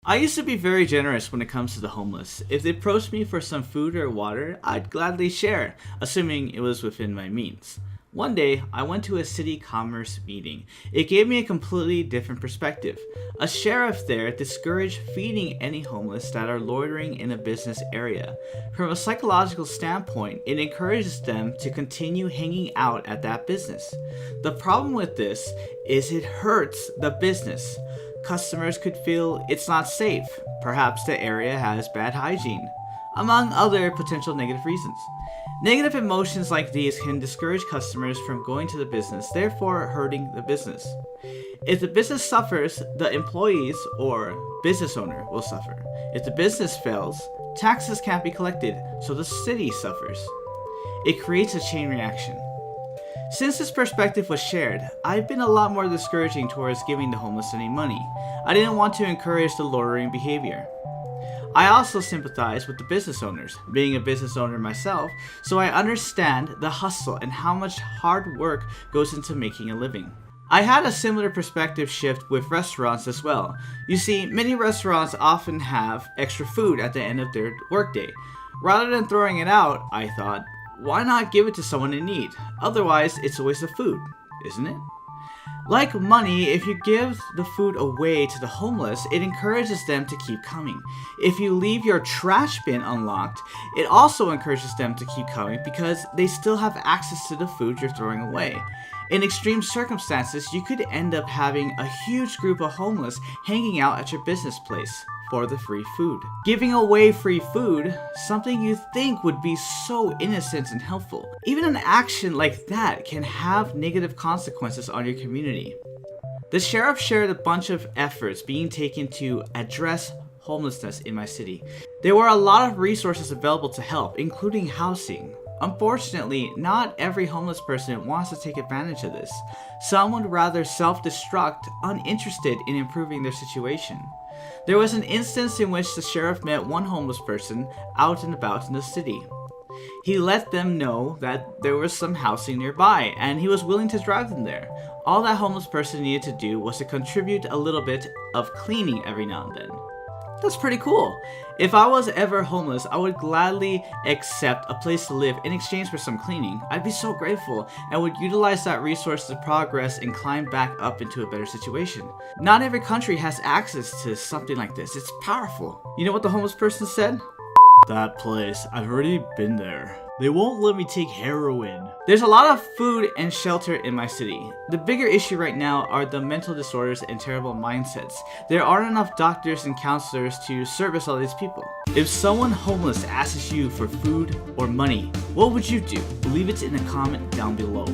I used to be very generous when it comes to the homeless. If they approached me for some food or water, I'd gladly share, assuming it was within my means. One day, I went to a city commerce meeting. It gave me a completely different perspective. A sheriff there discouraged feeding any homeless that are loitering in a business area. From a psychological standpoint, it encourages them to continue hanging out at that business. The problem with this is it hurts the business. Customers could feel it's not safe. Perhaps the area has bad hygiene, among other potential negative reasons. Negative emotions like these can discourage customers from going to the business, therefore hurting the business. If the business suffers, the employees or business owner will suffer. If the business fails, taxes can't be collected, so the city suffers. It creates a chain reaction. Since this perspective was shared, I've been a lot more discouraging towards giving the homeless any money. I didn't want to encourage the loitering behavior. I also sympathize with the business owners, being a business owner myself, so I understand the hustle and how much hard work goes into making a living. I had a similar perspective shift with restaurants as well. You see, many restaurants often have extra food at the end of their workday. Rather than throwing it out, I thought, why not give it to someone in need? Otherwise, it's a waste of food, isn't it? Like money, if you give the food away to the homeless, it encourages them to keep coming. If you leave your trash bin unlocked, it also encourages them to keep coming because they still have access to the food you're throwing away. In extreme circumstances, you could end up having a huge group of homeless hanging out at your business place for the free food. Giving away free food, something you think would be so innocent and helpful. Even an action like that can have negative consequences on your community. The sheriff shared a bunch of efforts being taken to address homelessness in my city. There were a lot of resources available to help, including housing. Unfortunately, not every homeless person wants to take advantage of this. Some would rather self-destruct, uninterested in improving their situation. There was an instance in which the sheriff met one homeless person out and about in the city. He let them know that there was some housing nearby, and he was willing to drive them there. All that homeless person needed to do was to contribute a little bit of cleaning every now and then. That's pretty cool. If I was ever homeless, I would gladly accept a place to live in exchange for some cleaning. I'd be so grateful and would utilize that resource to progress and climb back up into a better situation. Not every country has access to something like this. It's powerful. You know what the homeless person said? That place, I've already been there. They won't let me take heroin. There's a lot of food and shelter in my city. The bigger issue right now are the mental disorders and terrible mindsets. There aren't enough doctors and counselors to service all these people. If someone homeless asks you for food or money, what would you do? Leave it in a comment down below.